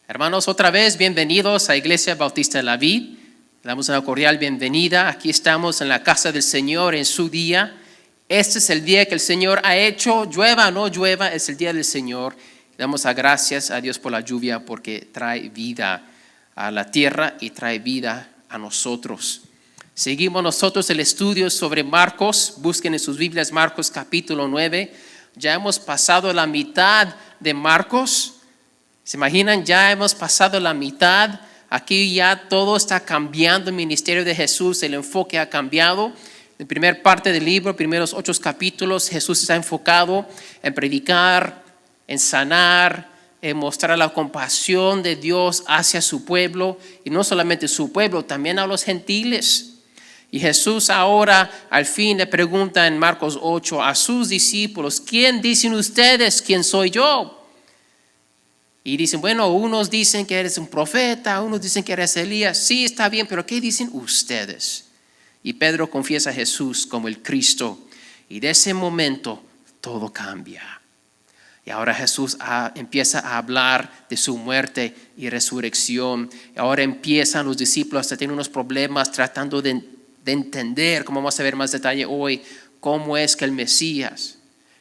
Hermanos, otra vez bienvenidos a Iglesia Bautista de la Vid. Le damos una cordial bienvenida. Aquí estamos en la casa del Señor en su día. Este es el día que el Señor ha hecho. Llueva o no llueva, es el día del Señor. Le damos gracias a Dios por la lluvia porque trae vida a la tierra y trae vida a nosotros. Seguimos nosotros el estudio sobre Marcos. Busquen en sus Biblias Marcos capítulo 9. Ya hemos pasado la mitad de Marcos. ¿Se imaginan? Ya hemos pasado la mitad. Aquí ya todo está cambiando. El ministerio de Jesús, el enfoque ha cambiado. En la primera parte del libro, primeros 8 capítulos, Jesús está enfocado en predicar, en sanar, en mostrar la compasión de Dios hacia su pueblo. Y no solamente su pueblo, también a los gentiles. Y Jesús ahora al fin le pregunta en Marcos 8 a sus discípulos: ¿quién dicen ustedes quién soy yo? Y dicen, bueno, unos dicen que eres un profeta, unos dicen que eres Elías. Sí, está bien, pero ¿qué dicen ustedes? Y Pedro confiesa a Jesús como el Cristo. Y de ese momento todo cambia. Y ahora Jesús empieza a hablar de su muerte y resurrección. Y ahora empiezan los discípulos a tener unos problemas tratando de entender, como vamos a ver más detalle hoy, cómo es que el Mesías,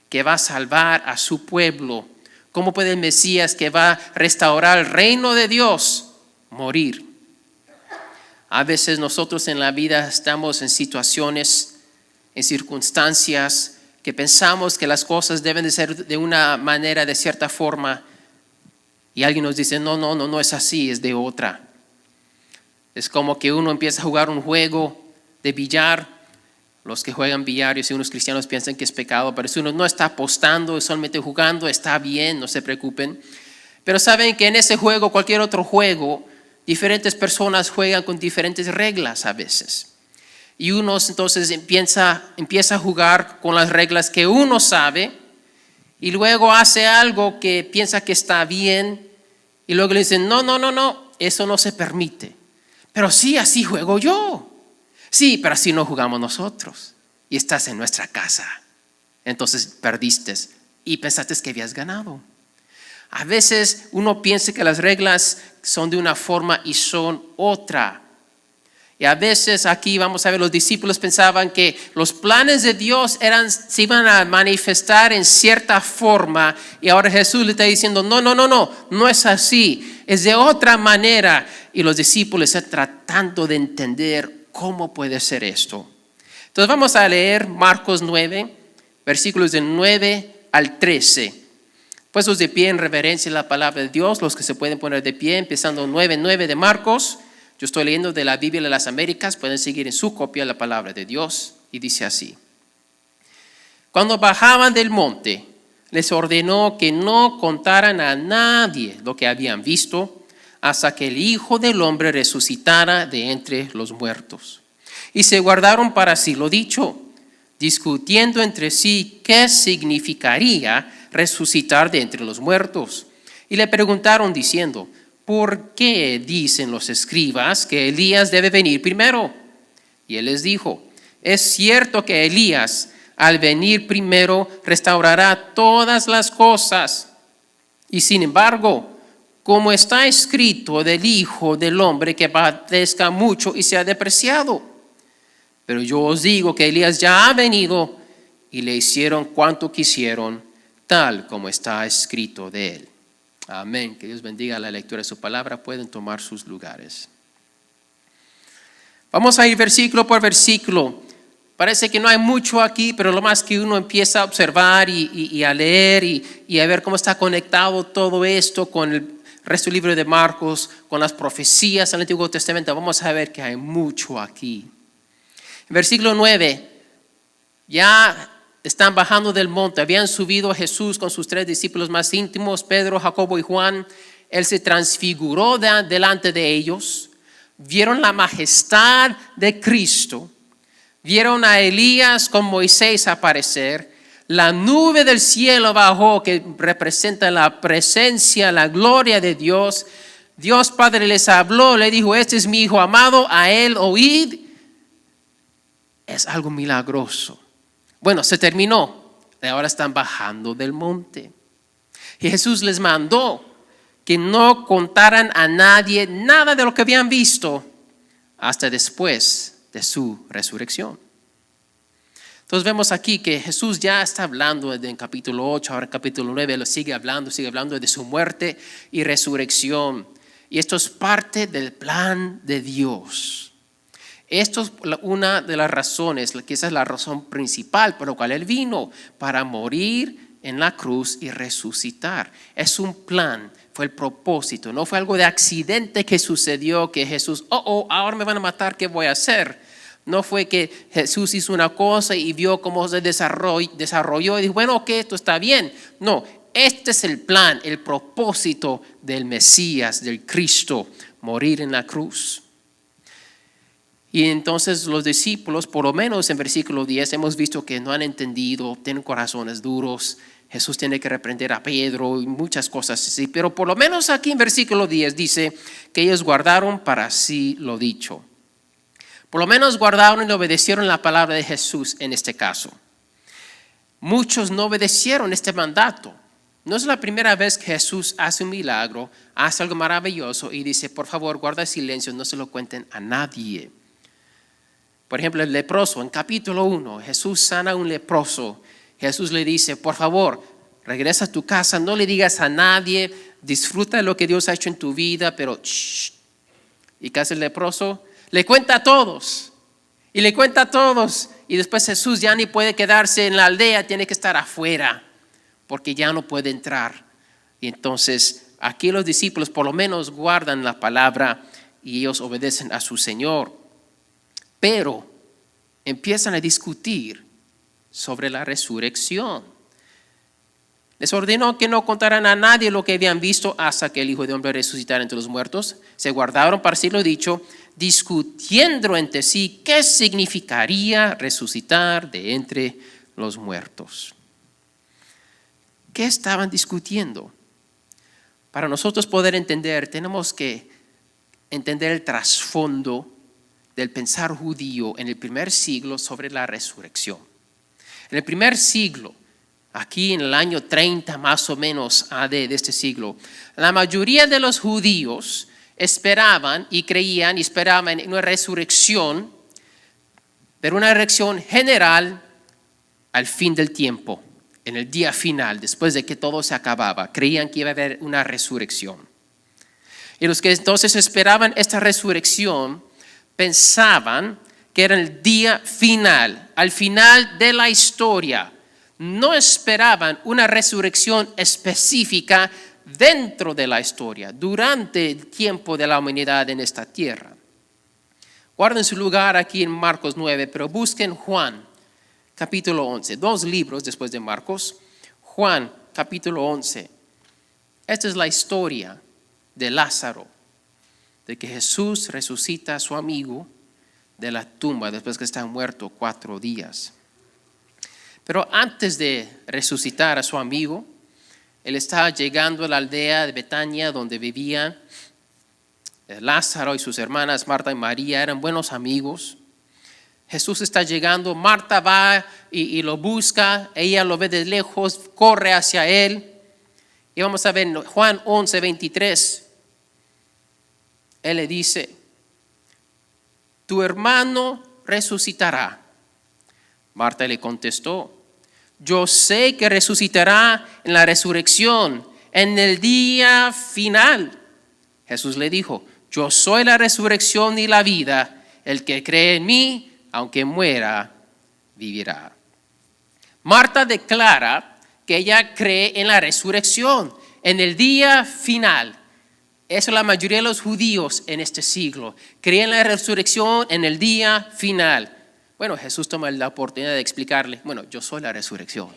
que va a salvar a su pueblo, cómo puede el Mesías que va a restaurar el reino de Dios morir. A veces nosotros en la vida estamos en situaciones, en circunstancias que pensamos que las cosas deben de ser de una manera, de cierta forma, y alguien nos dice, no es así, es de otra. Es como que uno empieza a jugar un juego de billar. Los que juegan billar, y si unos cristianos piensan que es pecado, pero si uno no está apostando, es solamente jugando, está bien, no se preocupen. Pero saben que en ese juego, cualquier otro juego, diferentes personas juegan con diferentes reglas a veces. Y uno entonces empieza a jugar con las reglas que uno sabe, y luego hace algo que piensa que está bien, y luego le dicen, no, eso no se permite. Pero sí, así juego yo. Sí, pero así no jugamos nosotros. Y estás en nuestra casa. Entonces perdiste y pensaste que habías ganado. A veces uno piensa que las reglas son de una forma y son otra. Y a veces aquí vamos a ver, los discípulos pensaban que los planes de Dios se iban a manifestar en cierta forma. Y ahora Jesús le está diciendo, no es así. Es de otra manera. Y los discípulos están tratando de entender ¿cómo puede ser esto? Entonces vamos a leer Marcos 9, versículos del 9 al 13. Puestos de pie en reverencia a la palabra de Dios, los que se pueden poner de pie, empezando 9:9 de Marcos. Yo estoy leyendo de la Biblia de las Américas, pueden seguir en su copia la palabra de Dios. Y dice así: cuando bajaban del monte, les ordenó que no contaran a nadie lo que habían visto, hasta que el Hijo del Hombre resucitara de entre los muertos. Y se guardaron para sí lo dicho, discutiendo entre sí qué significaría resucitar de entre los muertos. Y le preguntaron diciendo, ¿por qué dicen los escribas que Elías debe venir primero? Y él les dijo, es cierto que Elías, al venir primero, restaurará todas las cosas. Y sin embargo, como está escrito del Hijo del Hombre que padezca mucho y sea despreciado. Pero yo os digo que Elías ya ha venido y le hicieron cuanto quisieron, tal como está escrito de él. Amén. Que Dios bendiga la lectura de su palabra. Pueden tomar sus lugares. Vamos a ir versículo por versículo. Parece que no hay mucho aquí, pero lo más que uno empieza a observar y a leer y a ver cómo está conectado todo esto con el resto del libro de Marcos, con las profecías del Antiguo Testamento, vamos a ver que hay mucho aquí. En versículo 9, ya están bajando del monte, habían subido a Jesús con sus 3 discípulos más íntimos, Pedro, Jacobo y Juan. Él se transfiguró delante de ellos, vieron la majestad de Cristo, vieron a Elías con Moisés aparecer. La nube del cielo bajó, que representa la presencia, la gloria de Dios. Dios Padre les habló, le dijo, este es mi Hijo amado, a él oíd. Es algo milagroso. Bueno, se terminó. Ahora están bajando del monte. Y Jesús les mandó que no contaran a nadie nada de lo que habían visto hasta después de su resurrección. Entonces vemos aquí que Jesús ya está hablando en capítulo 8, ahora en capítulo 9, lo sigue hablando de su muerte y resurrección. Y esto es parte del plan de Dios. Esto es una de las razones, quizás la razón principal por la cual Él vino, para morir en la cruz y resucitar. Es un plan, fue el propósito, no fue algo de accidente que sucedió, que Jesús, ahora me van a matar, ¿qué voy a hacer? No fue que Jesús hizo una cosa y vio cómo se desarrolló y dijo, bueno, ok, esto está bien. No, este es el plan, el propósito del Mesías, del Cristo, morir en la cruz. Y entonces los discípulos, por lo menos en versículo 10, hemos visto que no han entendido, tienen corazones duros. Jesús tiene que reprender a Pedro y muchas cosas así. Pero por lo menos aquí en versículo 10 dice que ellos guardaron para sí lo dicho. Por lo menos guardaron y obedecieron la palabra de Jesús en este caso. Muchos no obedecieron este mandato. No es la primera vez que Jesús hace un milagro, hace algo maravilloso y dice, por favor, guarda silencio, no se lo cuenten a nadie. Por ejemplo, el leproso, en capítulo 1, Jesús sana a un leproso. Jesús le dice, por favor, regresa a tu casa, no le digas a nadie, disfruta de lo que Dios ha hecho en tu vida, pero shh. ¿Y qué hace el leproso? Le cuenta a todos. Y le cuenta a todos. Y después Jesús ya ni puede quedarse en la aldea, tiene que estar afuera, porque ya no puede entrar. Y entonces aquí los discípulos por lo menos guardan la palabra y ellos obedecen a su Señor. Pero empiezan a discutir sobre la resurrección. Les ordenó que no contaran a nadie lo que habían visto hasta que el Hijo de Hombre resucitara entre los muertos. Se guardaron para sí lo dicho, discutiendo entre sí qué significaría resucitar de entre los muertos. ¿Qué estaban discutiendo? Para nosotros poder entender, tenemos que entender el trasfondo del pensar judío en el primer siglo sobre la resurrección. En el primer siglo, aquí en el año 30 más o menos AD de este siglo, la mayoría de los judíos esperaban y creían y esperaban en una resurrección, pero una resurrección general al fin del tiempo, en el día final, después de que todo se acababa. Creían que iba a haber una resurrección. Y los que entonces esperaban esta resurrección pensaban que era el día final, al final de la historia. No esperaban una resurrección específica dentro de la historia, durante el tiempo de la humanidad en esta tierra. Guarden su lugar aquí en Marcos 9, pero busquen Juan, capítulo 11. 2 libros después de Marcos. Juan, capítulo 11. Esta es la historia de Lázaro, de que Jesús resucita a su amigo de la tumba después que está muerto 4 días. Pero antes de resucitar a su amigo, él estaba llegando a la aldea de Betania donde vivían Lázaro y sus hermanas Marta y María, eran buenos amigos. Jesús está llegando, Marta va y lo busca, ella lo ve de lejos, corre hacia él. Y vamos a ver Juan 11, 23. Él le dice, tu hermano resucitará. Marta le contestó, yo sé que resucitará en la resurrección, en el día final. Jesús le dijo, yo soy la resurrección y la vida. El que cree en mí, aunque muera, vivirá. Marta declara que ella cree en la resurrección, en el día final. Eso es la mayoría de los judíos en este siglo. Creen en la resurrección en el día final. Bueno, Jesús toma la oportunidad de explicarle, bueno, yo soy la resurrección.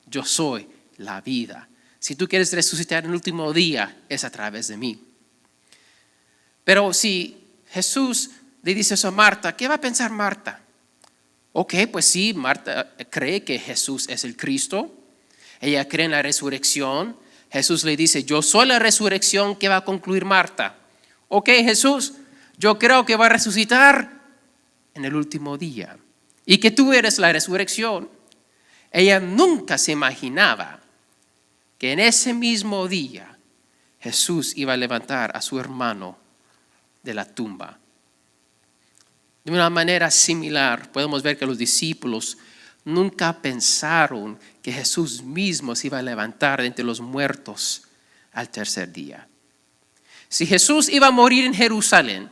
Yo soy la vida. Si tú quieres resucitar en el último día, es a través de mí. Pero si Jesús le dice eso a Marta, ¿qué va a pensar Marta? Ok, pues sí, Marta cree que Jesús es el Cristo. Ella cree en la resurrección. Jesús le dice, yo soy la resurrección. ¿Qué va a concluir Marta? Ok, Jesús, yo creo que va a resucitar en el último día y que tú eres la resurrección. Ella nunca se imaginaba que en ese mismo día Jesús iba a levantar a su hermano de la tumba. De una manera similar, podemos ver que los discípulos nunca pensaron que Jesús mismo se iba a levantar de entre los muertos al tercer día. Si Jesús iba a morir en Jerusalén,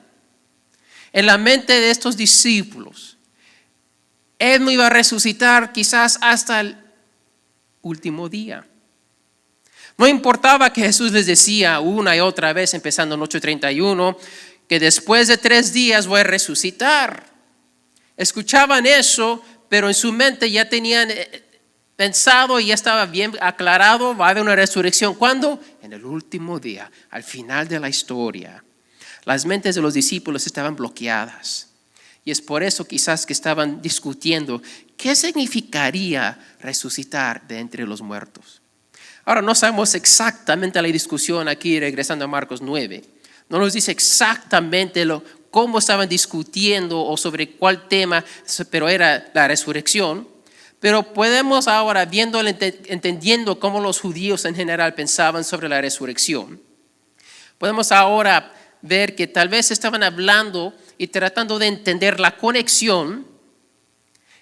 en la mente de estos discípulos, Él no iba a resucitar quizás hasta el último día. No importaba que Jesús les decía una y otra vez, empezando en 8:31, que después de 3 días voy a resucitar. Escuchaban eso, pero en su mente ya tenían pensado y ya estaba bien aclarado, va a haber una resurrección. ¿Cuándo? En el último día, al final de la historia. Las mentes de los discípulos estaban bloqueadas. Y es por eso quizás que estaban discutiendo qué significaría resucitar de entre los muertos. Ahora no sabemos exactamente la discusión aquí, regresando a Marcos 9. No nos dice exactamente cómo estaban discutiendo o sobre cuál tema, pero era la resurrección. Pero podemos ahora, entendiendo cómo los judíos en general pensaban sobre la resurrección, podemos ahora ver que tal vez estaban hablando y tratando de entender la conexión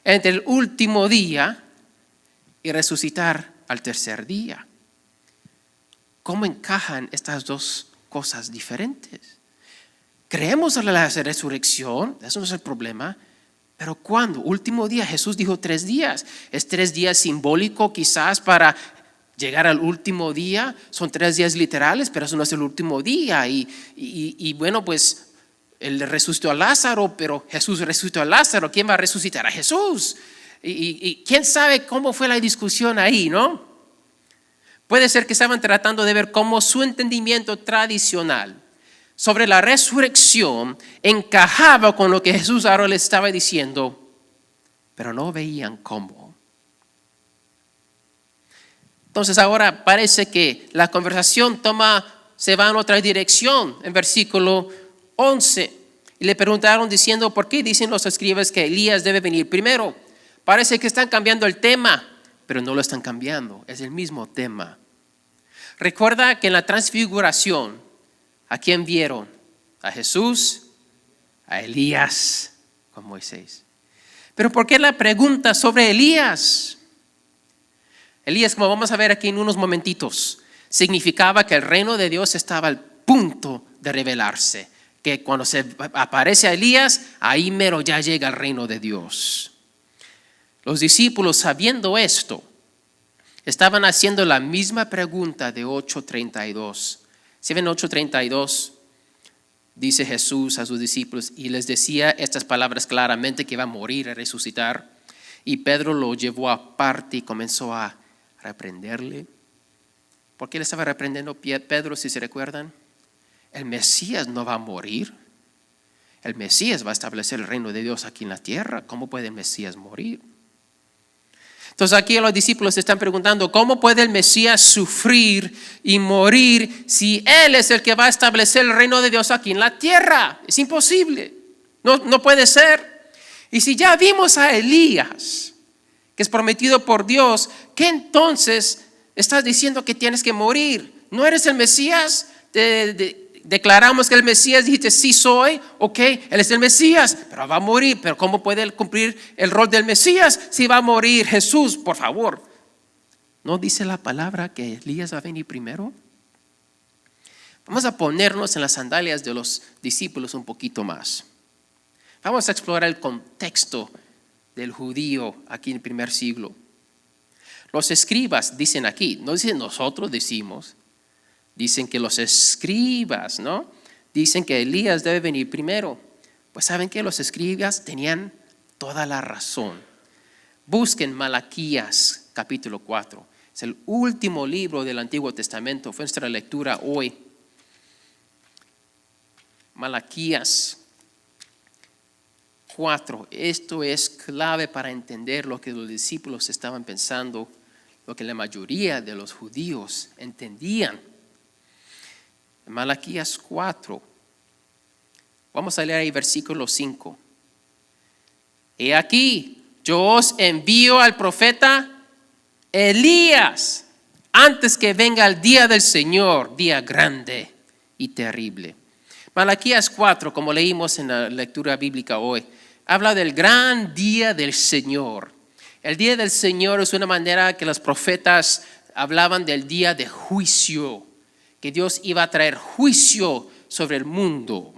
entre el último día y resucitar al tercer día. ¿Cómo encajan estas dos cosas diferentes? Creemos en la resurrección, eso no es el problema, pero ¿cuándo? Último día, Jesús dijo 3 días. ¿Es 3 días simbólico quizás para llegar al último día? Son 3 días literales, pero eso no es el último día. Y bueno, pues Él resucitó a Lázaro, pero Jesús resucitó a Lázaro. ¿Quién va a resucitar? A Jesús. Y quién sabe cómo fue la discusión ahí, ¿no? Puede ser que estaban tratando de ver cómo su entendimiento tradicional sobre la resurrección encajaba con lo que Jesús ahora le estaba diciendo, pero no veían cómo. Entonces ahora parece que la conversación se va en otra dirección. En versículo 11, y le preguntaron diciendo, ¿por qué dicen los escribas que Elías debe venir primero? Parece que están cambiando el tema, pero no lo están cambiando, es el mismo tema. Recuerda que en la transfiguración, ¿a quién vieron? A Jesús, a Elías con Moisés. Pero ¿por qué la pregunta sobre Elías? Elías, como vamos a ver aquí en unos momentitos, significaba que el reino de Dios estaba al punto de revelarse. Que cuando se aparece a Elías, ahí mero ya llega el reino de Dios. Los discípulos, sabiendo esto, estaban haciendo la misma pregunta de 8:32. Si ven 8:32, dice Jesús a sus discípulos y les decía estas palabras claramente, que iba a morir y resucitar. Y Pedro lo llevó aparte y comenzó a reprenderle. ¿Por qué le estaba reprendiendo Pedro, si se recuerdan? El Mesías no va a morir. El Mesías va a establecer el reino de Dios aquí en la tierra. ¿Cómo puede el Mesías morir? Entonces aquí los discípulos se están preguntando, ¿cómo puede el Mesías sufrir y morir si Él es el que va a establecer el reino de Dios aquí en la tierra? Es imposible, no puede ser. Y si ya vimos a Elías, que es prometido por Dios, ¿qué entonces estás diciendo que tienes que morir? ¿No eres el Mesías? Declaramos que el Mesías, dijiste sí soy, ok, Él es el Mesías, pero va a morir. Pero ¿cómo puede Él cumplir el rol del Mesías si va a morir Jesús? Por favor, ¿no dice la palabra que Elías va a venir primero? Vamos a ponernos en las sandalias de los discípulos un poquito más. Vamos a explorar el contexto del judío aquí en el primer siglo. Los escribas dicen aquí, no dicen nosotros decimos. Dicen que los escribas, ¿no? Dicen que Elías debe venir primero. Pues ¿saben qué? Los escribas tenían toda la razón. Busquen Malaquías capítulo 4. Es el último libro del Antiguo Testamento. Fue nuestra lectura hoy. Malaquías 4. Esto es clave para entender lo que los discípulos estaban pensando, lo que la mayoría de los judíos entendían. Malaquías 4, vamos a leer ahí versículo 5. He aquí, yo os envío al profeta Elías antes que venga el día del Señor, día grande y terrible. Malaquías 4, como leímos en la lectura bíblica hoy, habla del gran día del Señor. El día del Señor es una manera que los profetas hablaban del día de juicio, que Dios iba a traer juicio sobre el mundo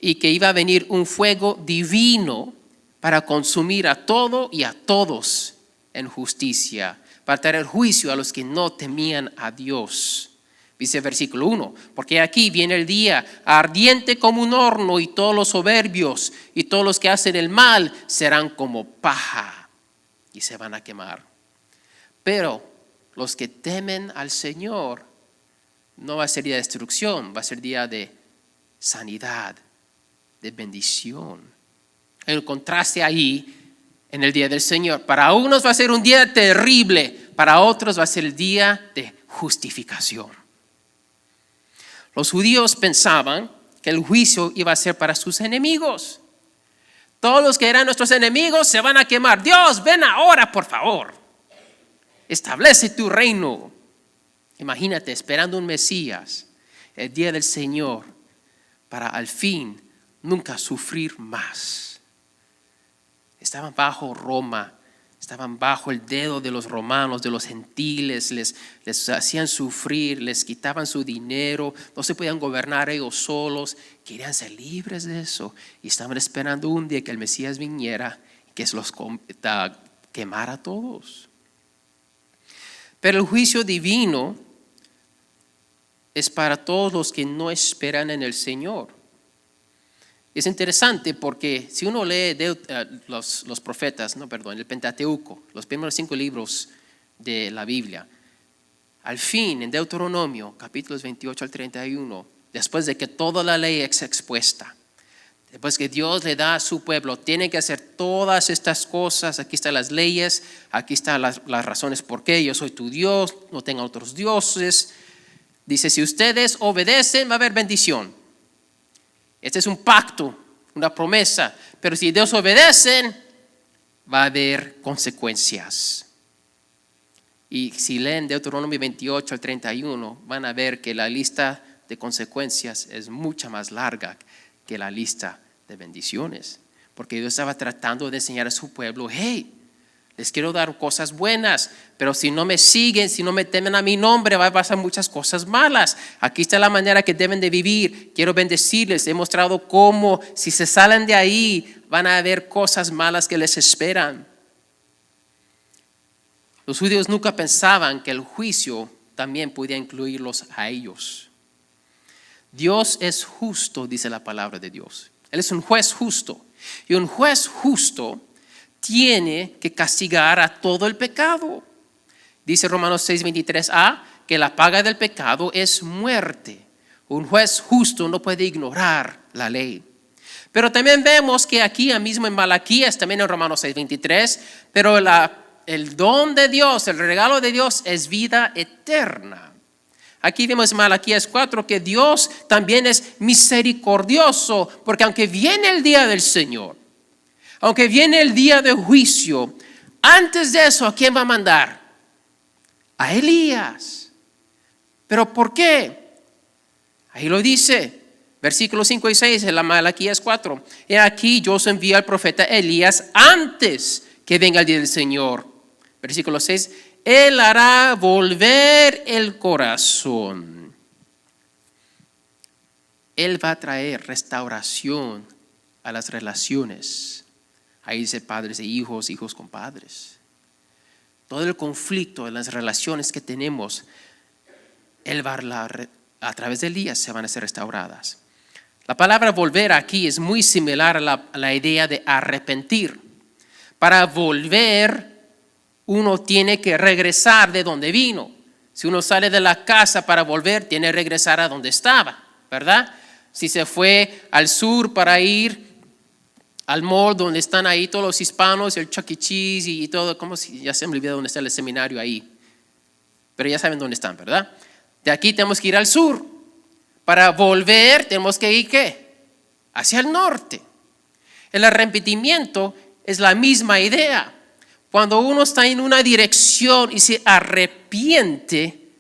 y que iba a venir un fuego divino para consumir a todo y a todos en justicia, para traer juicio a los que no temían a Dios. Dice el versículo 1, porque aquí viene el día ardiente como un horno y todos los soberbios y todos los que hacen el mal serán como paja y se van a quemar. Pero los que temen al Señor no va a ser día de destrucción, va a ser día de sanidad, de bendición. Hay un contraste ahí en el día del Señor. Para unos va a ser un día terrible, para otros va a ser el día de justificación. Los judíos pensaban que el juicio iba a ser para sus enemigos. Todos los que eran nuestros enemigos se van a quemar. Dios, ven ahora, por favor. Establece tu reino. Imagínate esperando un Mesías, el día del Señor, para al fin nunca sufrir más. Estaban bajo Roma, estaban bajo el dedo de los romanos, de los gentiles, les hacían sufrir, les quitaban su dinero, no se podían gobernar ellos solos, querían ser libres de eso y estaban esperando un día que el Mesías viniera y que los quemara a todos. Pero el juicio divino es para todos los que no esperan en el Señor. Es interesante porque si uno lee los profetas, el Pentateuco, los primeros 5 libros de la Biblia, al fin en Deuteronomio, capítulos 28 al 31, después de que toda la ley es expuesta, después que Dios le da a su pueblo, tiene que hacer todas estas cosas, aquí están las leyes, aquí están las razones por qué yo soy tu Dios, no tengan otros dioses. Dice, si ustedes obedecen va a haber bendición. Este es un pacto, una promesa. Pero si desobedecen, va a haber consecuencias. Y si leen Deuteronomio 28 al 31, van a ver que la lista de consecuencias es mucho más larga que la lista de bendiciones. Porque Dios estaba tratando de enseñar a su pueblo, hey, les quiero dar cosas buenas, pero si no me siguen, si no me temen a mi nombre, va a pasar muchas cosas malas. Aquí está la manera que deben de vivir. Quiero bendecirles. He mostrado cómo si se salen de ahí, van a haber cosas malas que les esperan. Los judíos nunca pensaban que el juicio también podía incluirlos a ellos. Dios es justo, dice la palabra de Dios. Él es un juez justo. Y un juez justo tiene que castigar a todo el pecado. Dice Romanos 6:23a que la paga del pecado es muerte. Un juez justo no puede ignorar la ley. Pero también vemos que aquí mismo en Malaquías, también en Romanos 6:23, pero el don de Dios, el regalo de Dios es vida eterna. Aquí vemos en Malaquías 4 que Dios también es misericordioso, porque aunque viene el día del Señor, aunque viene el día de juicio, antes de eso, ¿a quién va a mandar? A Elías. ¿Pero por qué? Ahí lo dice, versículos 5 y 6 en la Malaquías 4. He aquí yo os envío al profeta Elías antes que venga el día del Señor. Versículo 6, Él hará volver el corazón. Él va a traer restauración a las relaciones. Ahí dice padres e hijos, hijos con padres. Todo el conflicto en las relaciones que tenemos, a través de Elías se van a ser restauradas. La palabra volver aquí es muy similar a la idea de arrepentir. Para volver, uno tiene que regresar de donde vino. Si uno sale de la casa para volver, tiene que regresar a donde estaba, ¿verdad? Si se fue al sur para ir al mall donde están ahí todos los hispanos, el Chuck E. Cheese y todo, ya se me olvidó dónde está el seminario ahí. Pero ya saben dónde están, ¿verdad? De aquí tenemos que ir al sur. Para volver tenemos que ir, ¿qué? Hacia el norte. El arrepentimiento es la misma idea. Cuando uno está en una dirección y se arrepiente,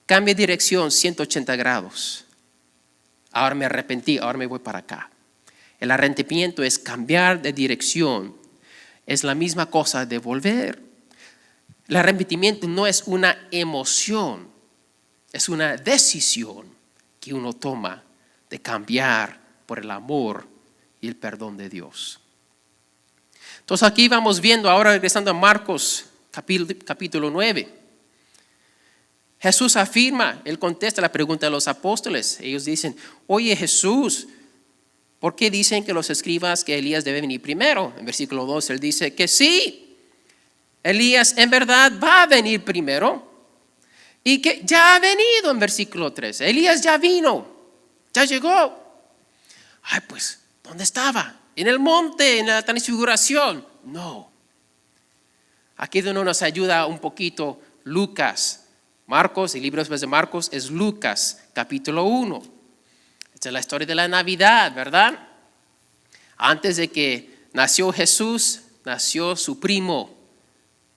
cambia de dirección 180 grados. Ahora me arrepentí, ahora me voy para acá. El arrepentimiento es cambiar de dirección. Es la misma cosa de volver. El arrepentimiento no es una emoción, es una decisión que uno toma de cambiar por el amor y el perdón de Dios. Entonces aquí vamos viendo, ahora regresando a Marcos capítulo 9. Jesús afirma, Él contesta la pregunta de los apóstoles. Ellos dicen, oye Jesús, ¿por qué dicen que los escribas que Elías debe venir primero? En versículo 2 Él dice que sí, Elías en verdad va a venir primero y que ya ha venido en versículo 3. Elías ya vino, ya llegó. Ay, pues, ¿dónde estaba? En el monte, en la transfiguración. No. Aquí es donde nos ayuda un poquito Lucas. Marcos, el libro de Marcos es Lucas, capítulo 1. Esta es la historia de la Navidad, ¿verdad? Antes de que nació Jesús, nació su primo,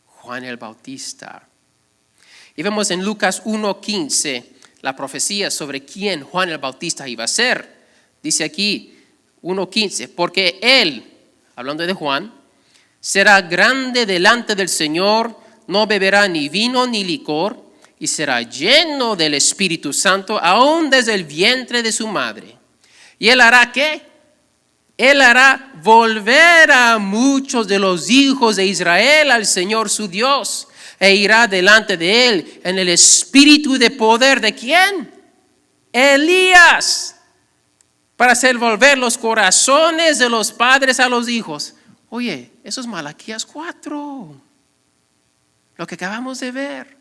Juan el Bautista. Y vemos en Lucas 1:15 la profecía sobre quién Juan el Bautista iba a ser. Dice aquí 1:15, porque él, hablando de Juan, será grande delante del Señor, no beberá ni vino ni licor, y será lleno del Espíritu Santo aún desde el vientre de su madre. ¿Y él hará qué? Él hará volver a muchos de los hijos de Israel al Señor su Dios, e irá delante de él en el espíritu de poder ¿de quién? Elías, para hacer volver los corazones de los padres a los hijos. Oye, eso es Malaquías 4, lo que acabamos de ver.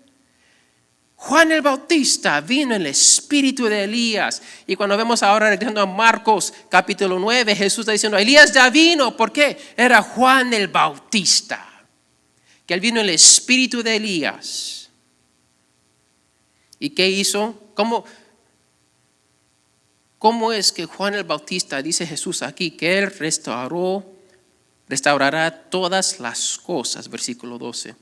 Juan el Bautista vino en el espíritu de Elías. Y cuando vemos ahora regresando a Marcos capítulo 9, Jesús está diciendo, Elías ya vino. ¿Por qué? Era Juan el Bautista, que él vino en el espíritu de Elías. ¿Y qué hizo? ¿Cómo es que Juan el Bautista, dice Jesús aquí, que él restaurará todas las cosas? Versículo 12.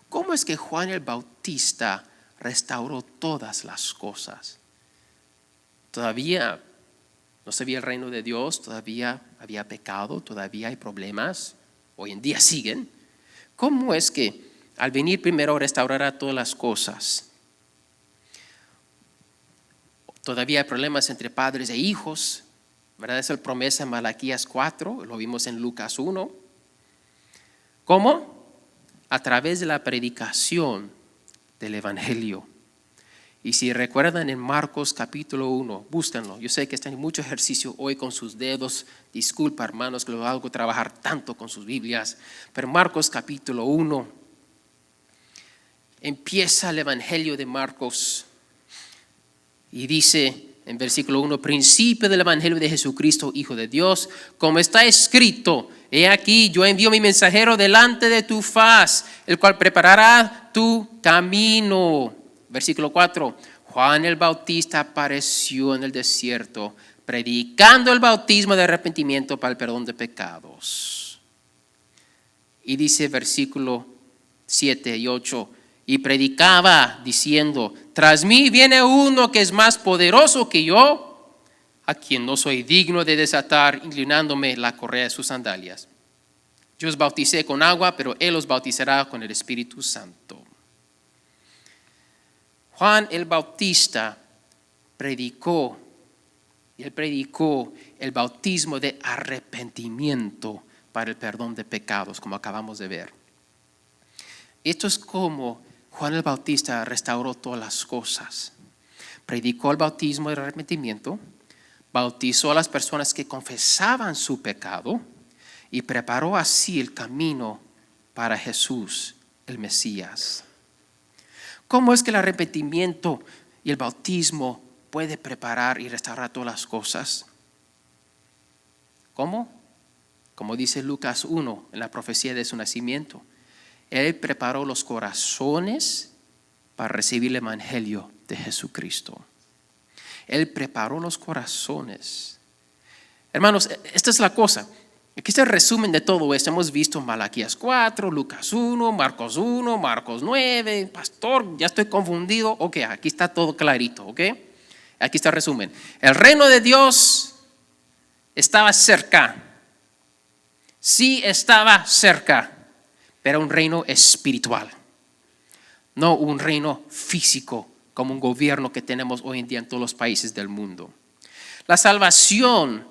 ¿Cómo es que Juan el Bautista restauró todas las cosas? Todavía no se veía el reino de Dios, todavía había pecado, todavía hay problemas, hoy en día siguen. ¿Cómo es que al venir primero restaurará todas las cosas? Todavía hay problemas entre padres e hijos, ¿verdad? Esa es la promesa en Malaquías 4, lo vimos en Lucas 1. ¿Cómo? A través de la predicación del Evangelio. Y si recuerdan en Marcos capítulo 1, búscanlo. Yo sé que están en mucho ejercicio hoy con sus dedos. Disculpa, hermanos, que lo hago trabajar tanto con sus Biblias. Pero Marcos capítulo 1 empieza el Evangelio de Marcos y dice en versículo 1, principio del Evangelio de Jesucristo, Hijo de Dios, como está escrito, he aquí yo envío mi mensajero delante de tu faz, el cual preparará tu camino. Versículo 4, Juan el Bautista apareció en el desierto, predicando el bautismo de arrepentimiento para el perdón de pecados. Y dice versículo 7 y 8, y predicaba diciendo, tras mí viene uno que es más poderoso que yo, a quien no soy digno de desatar, inclinándome la correa de sus sandalias. Yo os bauticé con agua, pero él os bautizará con el Espíritu Santo. Juan el Bautista predicó el bautismo de arrepentimiento para el perdón de pecados, como acabamos de ver. Esto es como Juan el Bautista restauró todas las cosas. Predicó el bautismo de arrepentimiento, bautizó a las personas que confesaban su pecado y preparó así el camino para Jesús, el Mesías. ¿Cómo es que el arrepentimiento y el bautismo puede preparar y restaurar todas las cosas? ¿Cómo? Como dice Lucas 1 en la profecía de su nacimiento. Él preparó los corazones para recibir el Evangelio de Jesucristo. Él preparó los corazones. Hermanos, esta es la cosa. Aquí está el resumen de todo esto. Hemos visto Malaquías 4, Lucas 1, Marcos 9. Pastor, ya estoy confundido. Ok, aquí está todo clarito, ok. Aquí está el resumen. El reino de Dios estaba cerca. Sí estaba cerca, pero un reino espiritual. No un reino físico como un gobierno que tenemos hoy en día en todos los países del mundo. La salvación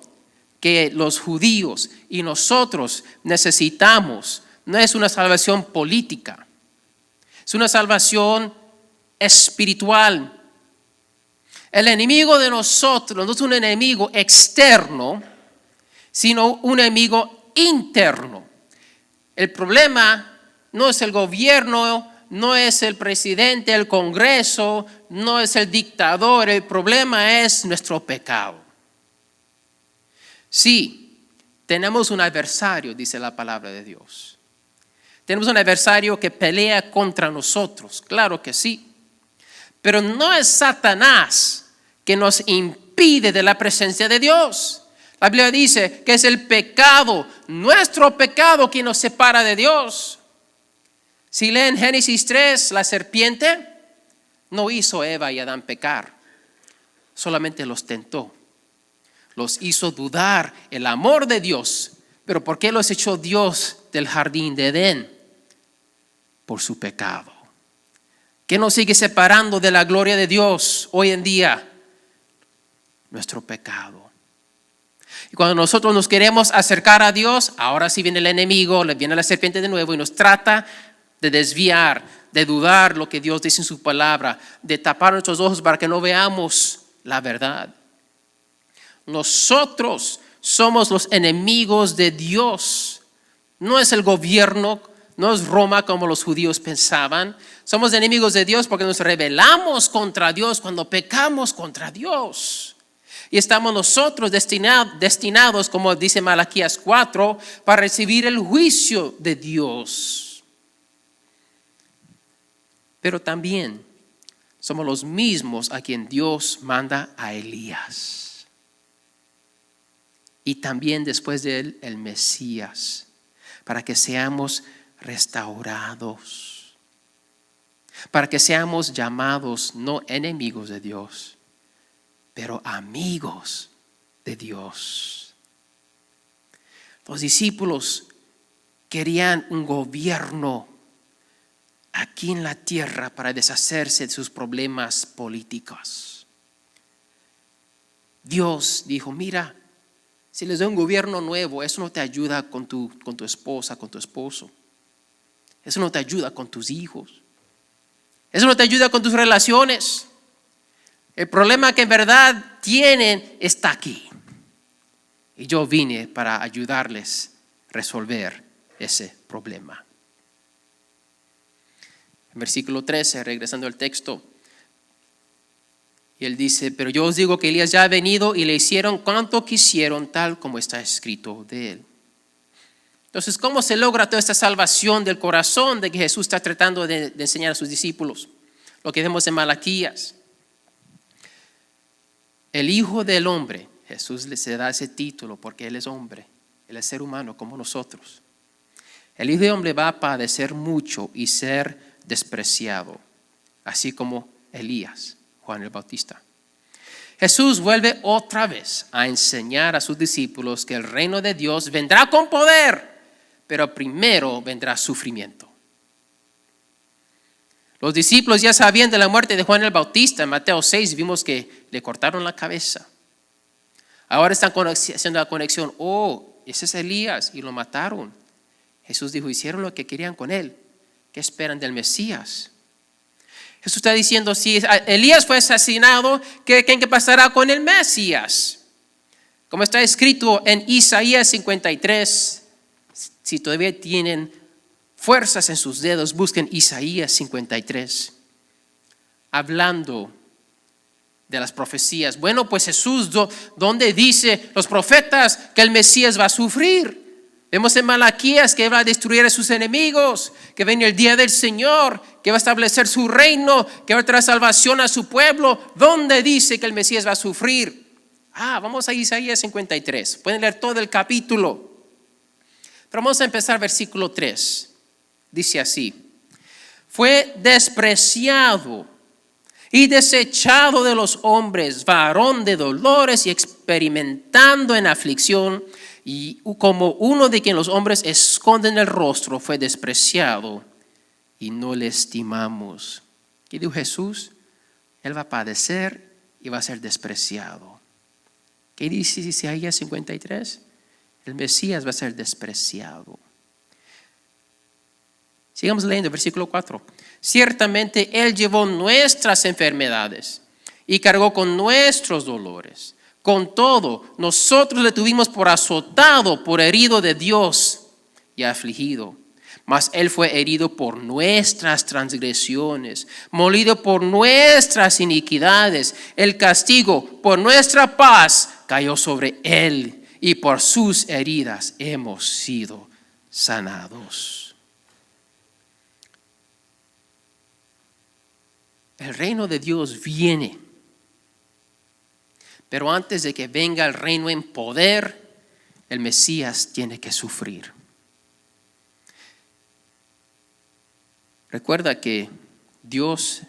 que los judíos y nosotros necesitamos no es una salvación política, es una salvación espiritual. El enemigo de nosotros no es un enemigo externo, sino un enemigo interno. El problema no es el gobierno, no es el presidente, el Congreso, no es el dictador, el problema es nuestro pecado. Sí, tenemos un adversario, dice la palabra de Dios. Tenemos un adversario que pelea contra nosotros, claro que sí. Pero no es Satanás que nos impide de la presencia de Dios. La Biblia dice que es el pecado, nuestro pecado, que nos separa de Dios. Si leen Génesis 3, la serpiente no hizo a Eva y Adán pecar, solamente los tentó. Los hizo dudar el amor de Dios. ¿Pero por qué los echó Dios del jardín de Edén? Por su pecado. ¿Qué nos sigue separando de la gloria de Dios hoy en día? Nuestro pecado. Y cuando nosotros nos queremos acercar a Dios, ahora sí viene el enemigo, le viene la serpiente de nuevo y nos trata de desviar, de dudar lo que Dios dice en su palabra, de tapar nuestros ojos para que no veamos la verdad. Nosotros somos los enemigos de Dios. No es el gobierno, no es Roma como los judíos pensaban. Somos enemigos de Dios porque nos rebelamos contra Dios cuando pecamos contra Dios. Y estamos nosotros destinados, como dice Malaquías 4, para recibir el juicio de Dios. Pero también somos los mismos a quien Dios manda a Elías. Y también después de él, el Mesías, para que seamos restaurados, para que seamos llamados no enemigos de Dios, pero amigos de Dios. Los discípulos querían un gobierno aquí en la tierra para deshacerse de sus problemas políticos. Dios dijo, mira, si les doy un gobierno nuevo, eso no te ayuda con tu esposa, con tu esposo. Eso no te ayuda con tus hijos. Eso no te ayuda con tus relaciones. El problema que en verdad tienen está aquí. Y yo vine para ayudarles a resolver ese problema. En versículo 13, regresando al texto, y él dice, pero yo os digo que Elías ya ha venido y le hicieron cuanto quisieron, tal como está escrito de él. Entonces, ¿cómo se logra toda esta salvación del corazón de que Jesús está tratando de enseñar a sus discípulos? Lo que vemos en Malaquías. El Hijo del Hombre, Jesús le da ese título porque Él es hombre, Él es ser humano como nosotros. El Hijo del Hombre va a padecer mucho y ser despreciado, así como Elías, Juan el Bautista. Jesús vuelve otra vez a enseñar a sus discípulos que el reino de Dios vendrá con poder, pero primero vendrá sufrimiento. Los discípulos ya sabían de la muerte de Juan el Bautista. En Mateo 6 vimos que le cortaron la cabeza. Ahora están haciendo la conexión. Oh, ese es Elías y lo mataron. Jesús dijo, hicieron lo que querían con él. ¿Qué esperan del Mesías? Jesús está diciendo, si Elías fue asesinado, ¿qué pasará con el Mesías? Como está escrito en Isaías 53, si todavía tienen fuerzas en sus dedos, busquen Isaías 53, hablando de las profecías. Bueno, pues Jesús, ¿dónde dice los profetas que el Mesías va a sufrir? Vemos en Malaquías que va a destruir a sus enemigos, que viene el día del Señor, que va a establecer su reino, que va a traer salvación a su pueblo. ¿Dónde dice que el Mesías va a sufrir? Vamos a Isaías 53. Pueden leer todo el capítulo. Pero vamos a empezar versículo 3. Dice así: fue despreciado y desechado de los hombres, varón de dolores y experimentando en aflicción, y como uno de quien los hombres esconden el rostro, fue despreciado y no le estimamos. ¿Qué dijo Jesús? Él va a padecer y va a ser despreciado. ¿Qué dice Isaías 53? El Mesías va a ser despreciado. Sigamos leyendo, versículo 4. Ciertamente Él llevó nuestras enfermedades y cargó con nuestros dolores. Con todo, nosotros le tuvimos por azotado, por herido de Dios y afligido. Mas Él fue herido por nuestras transgresiones, molido por nuestras iniquidades. El castigo por nuestra paz cayó sobre Él, y por sus heridas hemos sido sanados. El reino de Dios viene, pero antes de que venga el reino en poder, el Mesías tiene que sufrir. Recuerda que Dios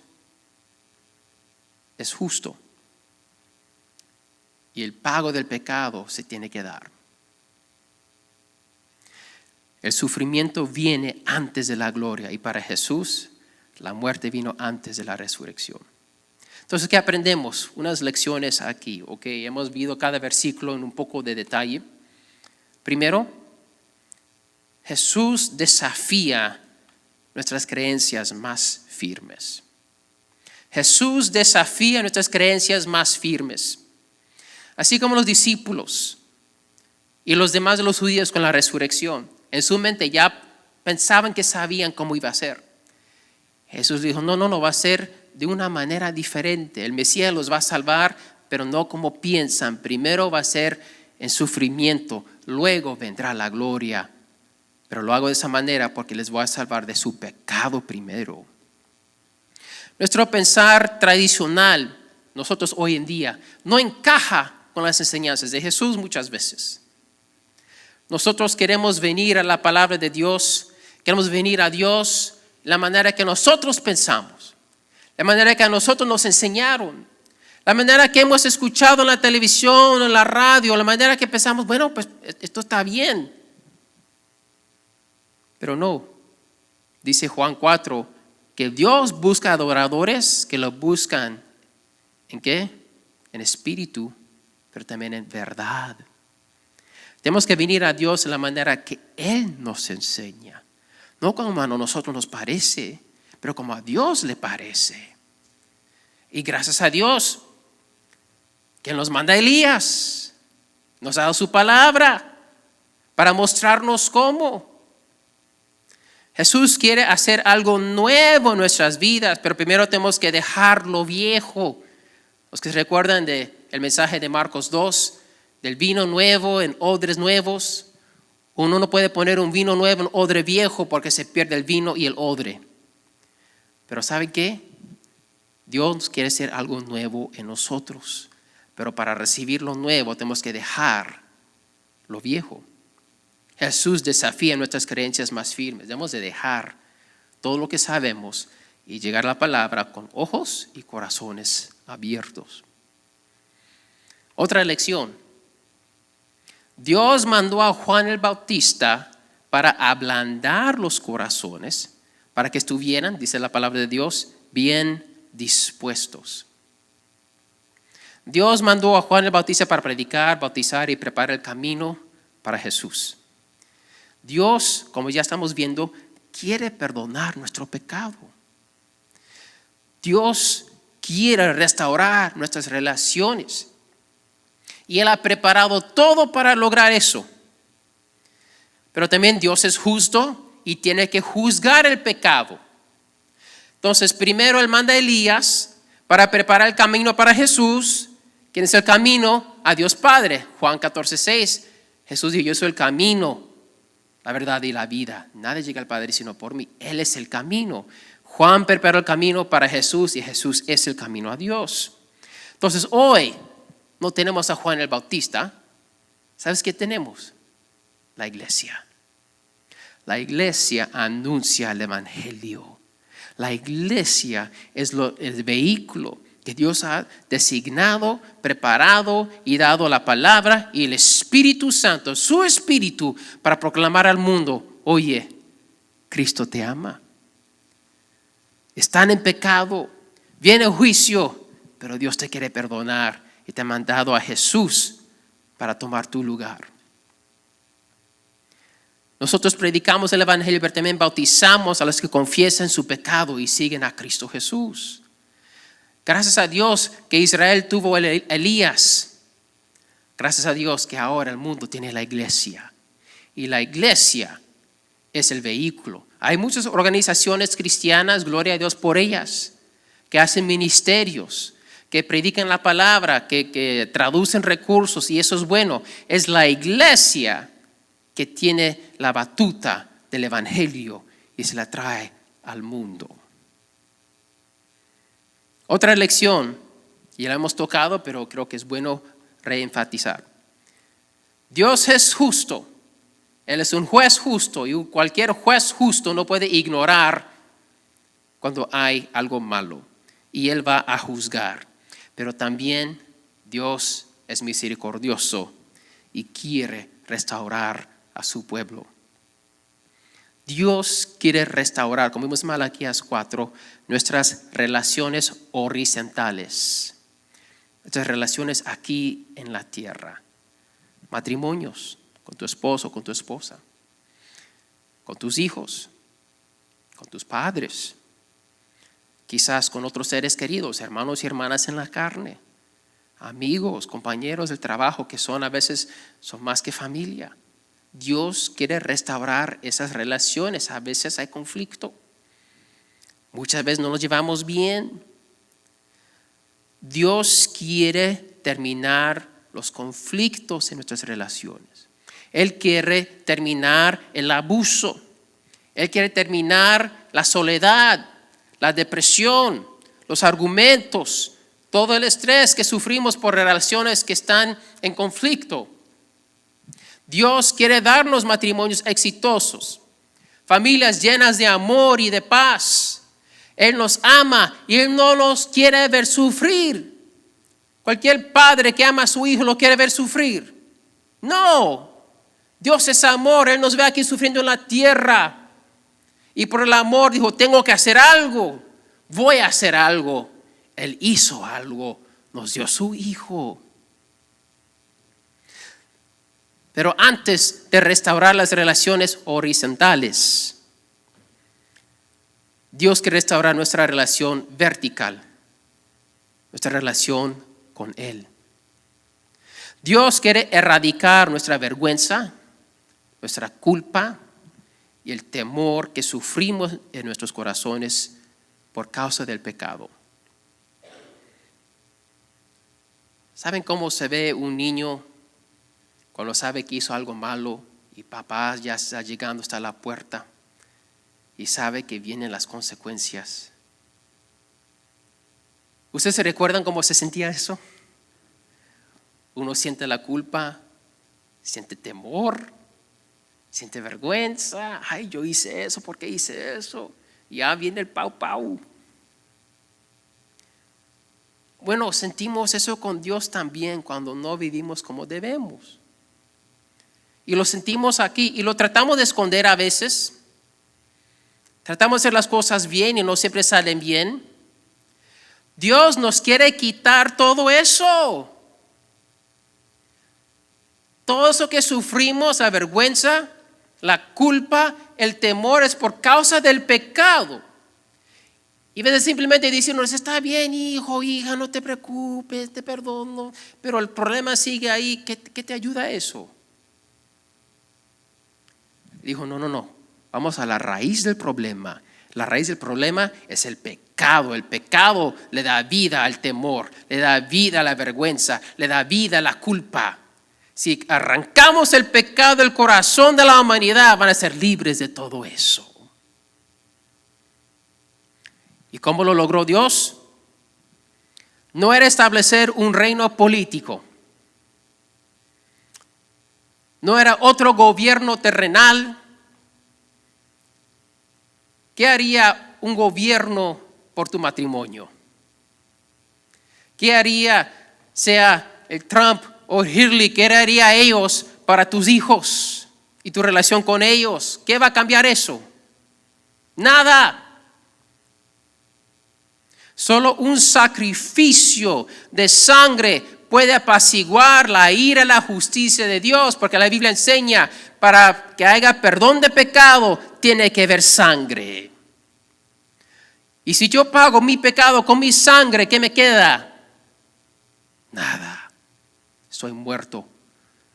es justo y el pago del pecado se tiene que dar. El sufrimiento viene antes de la gloria, y para Jesús la muerte vino antes de la resurrección. Entonces, ¿qué aprendemos? Unas lecciones aquí, ¿ok? Hemos visto cada versículo en un poco de detalle. Primero, Jesús desafía nuestras creencias más firmes. Jesús desafía nuestras creencias más firmes. Así como los discípulos y los demás de los judíos con la resurrección. En su mente ya pensaban que sabían cómo iba a ser. Jesús dijo, no, va a ser de una manera diferente. El Mesías los va a salvar, pero no como piensan. Primero va a ser en sufrimiento, luego vendrá la gloria. Pero lo hago de esa manera porque les voy a salvar de su pecado primero. Nuestro pensar tradicional, nosotros hoy en día, no encaja con las enseñanzas de Jesús muchas veces. Nosotros queremos venir a la palabra de Dios, queremos venir a Dios la manera que nosotros pensamos, la manera que a nosotros nos enseñaron, la manera que hemos escuchado en la televisión, en la radio, la manera que pensamos, bueno, pues esto está bien. Pero no, dice Juan 4, que Dios busca adoradores que lo buscan, ¿en qué? En espíritu, pero también en verdad. Tenemos que venir a Dios de la manera que Él nos enseña. No como a nosotros nos parece, pero como a Dios le parece. Y gracias a Dios, que nos manda Elías, nos ha dado su palabra para mostrarnos cómo. Jesús quiere hacer algo nuevo en nuestras vidas, pero primero tenemos que dejar lo viejo. Los que se recuerdan del mensaje de Marcos 2, del vino nuevo en odres nuevos. Uno no puede poner un vino nuevo en odre viejo porque se pierde el vino y el odre. Pero ¿saben qué? Dios quiere hacer algo nuevo en nosotros. Pero para recibir lo nuevo tenemos que dejar lo viejo. Jesús desafía nuestras creencias más firmes. Debemos de dejar todo lo que sabemos y llegar a la palabra con ojos y corazones abiertos. Otra lección. Dios mandó a Juan el Bautista para ablandar los corazones, para que estuvieran, dice la palabra de Dios, bien dispuestos. Dios mandó a Juan el Bautista para predicar, bautizar y preparar el camino para Jesús. Dios, como ya estamos viendo, quiere perdonar nuestro pecado. Dios quiere restaurar nuestras relaciones. Y Él ha preparado todo para lograr eso. Pero también Dios es justo y tiene que juzgar el pecado. Entonces, primero Él manda a Elías para preparar el camino para Jesús, quien es el camino a Dios Padre. Juan 14:6. Jesús dijo, yo soy el camino, la verdad y la vida. Nadie llega al Padre sino por mí. Él es el camino. Juan preparó el camino para Jesús y Jesús es el camino a Dios. Entonces, hoy no tenemos a Juan el Bautista. ¿Sabes qué tenemos? La iglesia. La iglesia anuncia el evangelio. La iglesia es el vehículo que Dios ha designado, preparado y dado la palabra y el Espíritu Santo, su Espíritu, para proclamar al mundo: oye, Cristo te ama. Están en pecado, viene el juicio, pero Dios te quiere perdonar y te ha mandado a Jesús para tomar tu lugar. Nosotros predicamos el evangelio, pero también bautizamos a los que confiesan su pecado y siguen a Cristo Jesús. Gracias a Dios que Israel tuvo Elías. Gracias a Dios que ahora el mundo tiene la iglesia. Y la iglesia es el vehículo. Hay muchas organizaciones cristianas, gloria a Dios por ellas, que hacen ministerios, que predican la palabra, que traducen recursos, y eso es bueno. Es la iglesia que tiene la batuta del evangelio y se la trae al mundo. Otra lección, y la hemos tocado, pero creo que es bueno reenfatizar. Dios es justo. Él es un juez justo, y cualquier juez justo no puede ignorar cuando hay algo malo, y Él va a juzgar. Pero también Dios es misericordioso y quiere restaurar a su pueblo. Dios quiere restaurar, como vimos en Malaquías 4, nuestras relaciones horizontales, nuestras relaciones aquí en la tierra. Matrimonios, con tu esposo, con tu esposa, con tus hijos, con tus padres, quizás con otros seres queridos, hermanos y hermanas en la carne, amigos, compañeros del trabajo que a veces son más que familia. Dios quiere restaurar esas relaciones. A veces hay conflicto. Muchas veces no nos llevamos bien. Dios quiere terminar los conflictos en nuestras relaciones. Él quiere terminar el abuso. Él quiere terminar la soledad, la depresión, los argumentos, todo el estrés que sufrimos por relaciones que están en conflicto. Dios quiere darnos matrimonios exitosos, familias llenas de amor y de paz. Él nos ama y Él no nos quiere ver sufrir. Cualquier padre que ama a su hijo lo quiere ver sufrir. No, Dios es amor. Él nos ve aquí sufriendo en la tierra. Y por el amor dijo: tengo que hacer algo, voy a hacer algo. Él hizo algo, nos dio su hijo. Pero antes de restaurar las relaciones horizontales, Dios quiere restaurar nuestra relación vertical, nuestra relación con Él. Dios quiere erradicar nuestra vergüenza, nuestra culpa y el temor que sufrimos en nuestros corazones por causa del pecado. ¿Saben cómo se ve un niño cuando sabe que hizo algo malo y papá ya está llegando hasta la puerta y sabe que vienen las consecuencias? ¿Ustedes se recuerdan cómo se sentía eso? Uno siente la culpa, siente temor, siente vergüenza. Ay, yo hice eso, ¿por qué hice eso? Ya viene el pau. Bueno, sentimos eso con Dios también cuando no vivimos como debemos. Y lo sentimos aquí y lo tratamos de esconder a veces. Tratamos de hacer las cosas bien y no siempre salen bien. Dios nos quiere quitar todo eso. Todo eso que sufrimos, la vergüenza, la culpa, el temor, es por causa del pecado. Y a veces simplemente decirnos: está bien, hijo, hija, no te preocupes, te perdono. Pero el problema sigue ahí. ¿Qué te ayuda eso? Dijo: no, vamos a la raíz del problema. La raíz del problema es el pecado. El pecado le da vida al temor, le da vida a la vergüenza, le da vida a la culpa. Si arrancamos el pecado del corazón de la humanidad, van a ser libres de todo eso. ¿Y cómo lo logró Dios? No era establecer un reino político. No era otro gobierno terrenal. ¿Qué haría un gobierno por tu matrimonio? ¿Qué haría, sea el Trump o Hillary, qué haría ellos para tus hijos y tu relación con ellos? ¿Qué va a cambiar eso? Nada. Solo un sacrificio de sangre puede apaciguar la ira y la justicia de Dios, porque la Biblia enseña, para que haya perdón de pecado, tiene que haber sangre. Y si yo pago mi pecado con mi sangre, ¿qué me queda? Nada. Estoy muerto.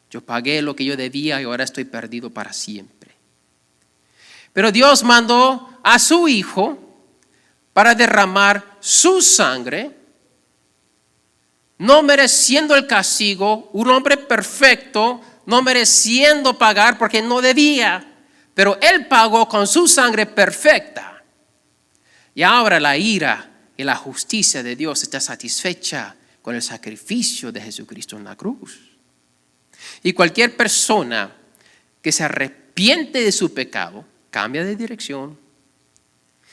Yo pagué lo que yo debía y ahora estoy perdido para siempre. Pero Dios mandó a su Hijo para derramar su sangre, no mereciendo el castigo, un hombre perfecto, no mereciendo pagar porque no debía, pero Él pagó con su sangre perfecta. Y ahora la ira y la justicia de Dios está satisfecha con el sacrificio de Jesucristo en la cruz. Y cualquier persona que se arrepiente de su pecado, cambia de dirección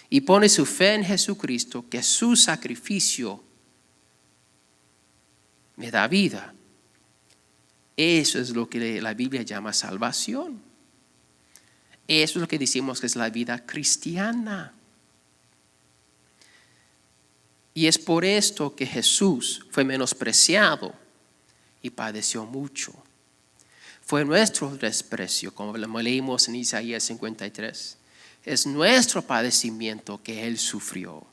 y pone su fe en Jesucristo, que su sacrificio me da vida. Eso es lo que la Biblia llama salvación. Eso es lo que decimos que es la vida cristiana. Y es por esto que Jesús fue menospreciado y padeció mucho. Fue nuestro desprecio, como leímos en Isaías 53. Es nuestro padecimiento que Él sufrió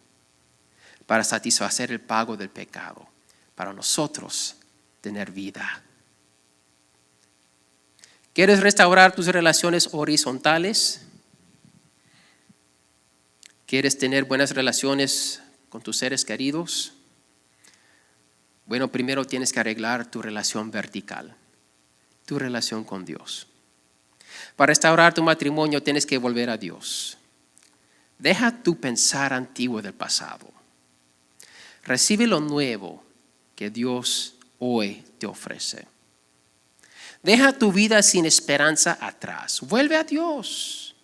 para satisfacer el pago del pecado, para nosotros tener vida. ¿Quieres restaurar tus relaciones horizontales? ¿Quieres tener buenas relaciones con tus seres queridos? Bueno, primero tienes que arreglar tu relación vertical, tu relación con Dios. Para restaurar tu matrimonio tienes que volver a Dios. Deja tu pensar antiguo del pasado. Recibe lo nuevo que Dios hoy te ofrece. Deja tu vida sin esperanza atrás. Vuelve a Dios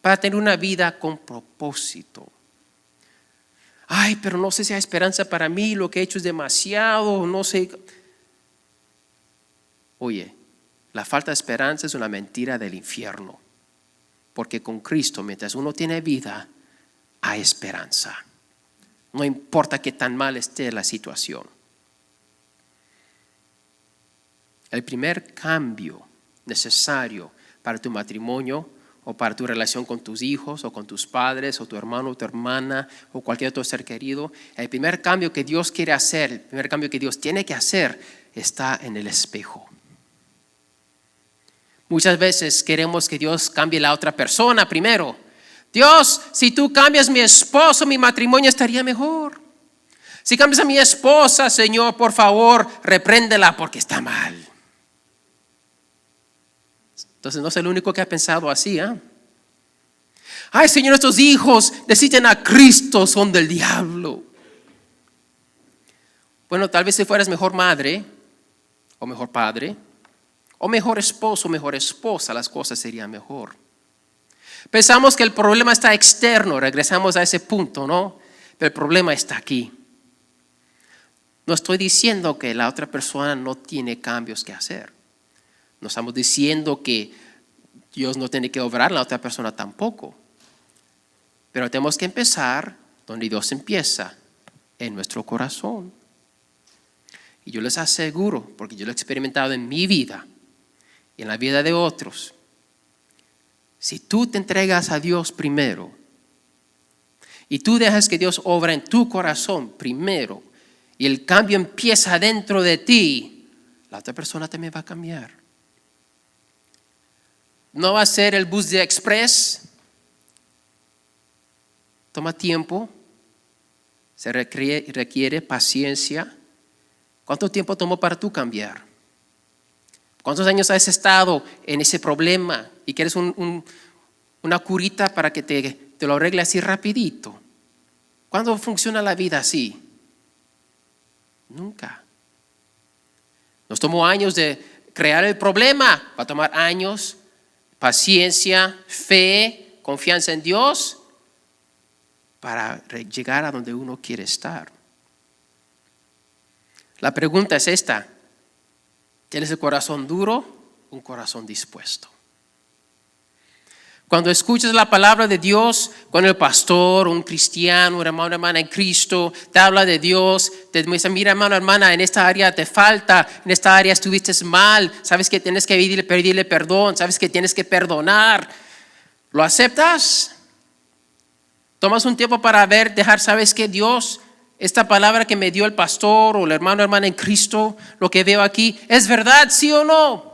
para tener una vida con propósito. Ay, pero no sé si hay esperanza para mí, lo que he hecho es demasiado, no sé. Oye, la falta de esperanza es una mentira del infierno, porque con Cristo, mientras uno tiene vida, hay esperanza. No importa qué tan mal esté la situación. El primer cambio necesario para tu matrimonio o para tu relación con tus hijos o con tus padres o tu hermano o tu hermana o cualquier otro ser querido, el primer cambio que Dios quiere hacer, el primer cambio que Dios tiene que hacer está en el espejo. Muchas veces queremos que Dios cambie la otra persona primero. Dios, si tú cambias mi esposo, mi matrimonio estaría mejor. Si cambias a mi esposa, Señor, por favor, repréndela porque está mal. Entonces no es el único que ha pensado así, ¿eh? Ay, Señor, estos hijos necesitan a Cristo, son del diablo. Bueno, tal vez si fueras mejor madre o mejor padre o mejor esposo o mejor esposa, las cosas serían mejor. Pensamos que el problema está externo, regresamos a ese punto, ¿no? Pero el problema está aquí. No estoy diciendo que la otra persona no tiene cambios que hacer. No estamos diciendo que Dios no tiene que obrar, la otra persona tampoco. Pero tenemos que empezar donde Dios empieza, en nuestro corazón. Y yo les aseguro, porque yo lo he experimentado en mi vida y en la vida de otros, si tú te entregas a Dios primero y tú dejas que Dios obra en tu corazón primero y el cambio empieza dentro de ti, la otra persona también va a cambiar. No va a ser el bus de express. Toma tiempo. Se requiere paciencia. ¿Cuánto tiempo tomó para tú cambiar? ¿Cuántos años has estado en ese problema y quieres una curita para que te lo arregle así rapidito? ¿Cuándo funciona la vida así? Nunca. Nos tomó años de crear el problema. Va a tomar años, paciencia, fe, confianza en Dios para llegar a donde uno quiere estar. La pregunta es esta: ¿tienes el corazón duro o un corazón dispuesto? Cuando escuchas la palabra de Dios, cuando el pastor, un cristiano, una hermana en Cristo te habla de Dios, te dice: mira, hermana, en esta área te falta, en esta área estuviste mal, sabes que tienes que pedirle perdón, sabes que tienes que perdonar. ¿Lo aceptas? Tomas un tiempo para dejar, sabes que Dios, esta palabra que me dio el pastor o el hermano o hermana en Cristo, lo que veo aquí, ¿es verdad, sí o no?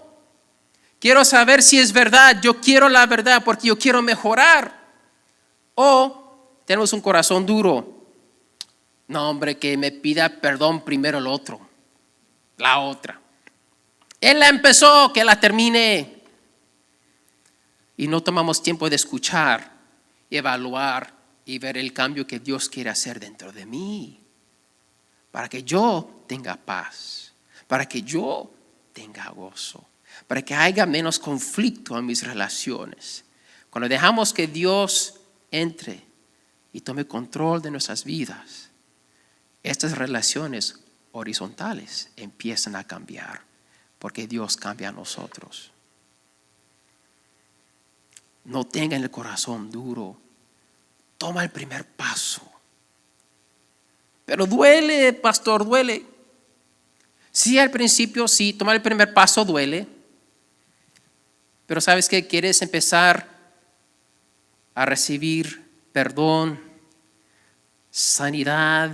Quiero saber si es verdad. Yo quiero la verdad porque yo quiero mejorar. O tenemos un corazón duro. No, hombre, que me pida perdón primero el otro, la otra. Él la empezó, que la termine. Y no tomamos tiempo de escuchar, evaluar y ver el cambio que Dios quiere hacer dentro de mí. Para que yo tenga paz, para que yo tenga gozo, para que haya menos conflicto en mis relaciones. Cuando dejamos que Dios entre y tome control de nuestras vidas, estas relaciones horizontales empiezan a cambiar, porque Dios cambia a nosotros. No tengan el corazón duro. Toma el primer paso. Pero duele, pastor, duele. Sí, al principio sí, tomar el primer paso duele. Pero ¿sabes qué? ¿Quieres empezar a recibir perdón, sanidad,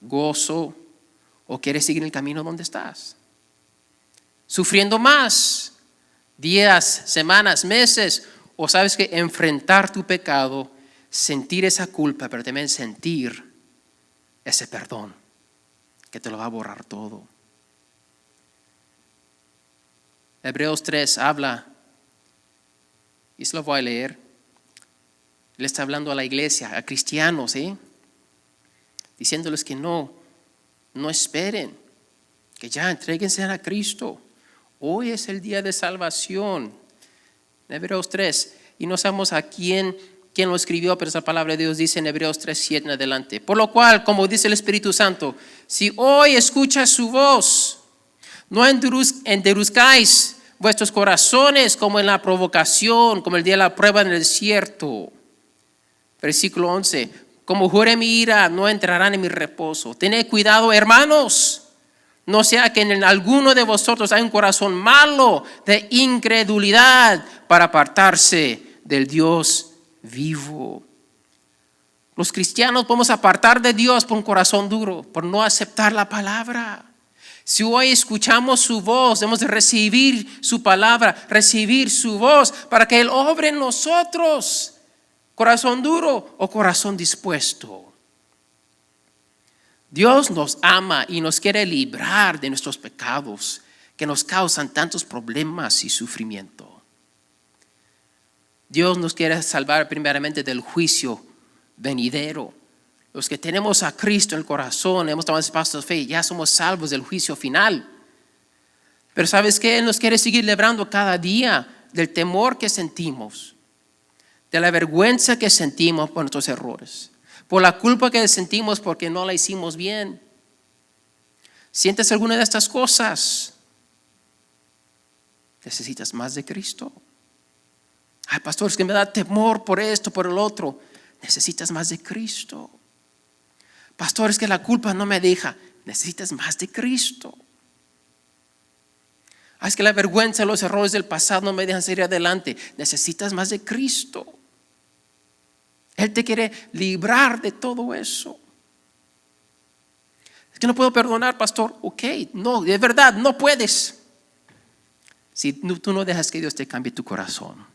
gozo? ¿O quieres seguir en el camino donde estás? Sufriendo más, días, semanas, meses. O sabes que enfrentar tu pecado, sentir esa culpa, pero también sentir ese perdón que te lo va a borrar todo. Hebreos 3 habla, y se lo voy a leer. Él está hablando a la iglesia, a cristianos, diciéndoles que no esperen, que ya entréguense a Cristo. Hoy es el día de salvación. Hebreos 3, y no sabemos a quién lo escribió, pero esa palabra de Dios dice en Hebreos 3, 7 en adelante. Por lo cual, como dice el Espíritu Santo, si hoy escuchas su voz, no endurezcáis vuestros corazones como en la provocación, como el día de la prueba en el desierto. Versículo 11, como juré mi ira, no entrarán en mi reposo. Tened cuidado, hermanos, no sea que en alguno de vosotros haya un corazón malo de incredulidad para apartarse del Dios vivo. Los cristianos podemos apartar de Dios por un corazón duro, por no aceptar la palabra. Si hoy escuchamos su voz, debemos de recibir su palabra, recibir su voz para que Él obre en nosotros. Corazón duro o corazón dispuesto. Dios nos ama y nos quiere librar de nuestros pecados que nos causan tantos problemas y sufrimiento. Dios nos quiere salvar primeramente del juicio venidero. Los que tenemos a Cristo en el corazón, hemos tomado ese paso de fe, ya somos salvos del juicio final. Pero ¿sabes qué? Él nos quiere seguir librando cada día del temor que sentimos, de la vergüenza que sentimos por nuestros errores, por la culpa que sentimos porque no la hicimos bien. ¿Sientes alguna de estas cosas? ¿Necesitas más de Cristo? Ay, pastor, es que me da temor por esto, por el otro. Necesitas más de Cristo. Pastor, es que la culpa no me deja. Necesitas más de Cristo. Ay, es que la vergüenza, los errores del pasado no me dejan seguir adelante. Necesitas más de Cristo. Él te quiere librar de todo eso. Es que no puedo perdonar, pastor. Ok, no, de verdad, no puedes. Si tú no dejas que Dios te cambie tu corazón.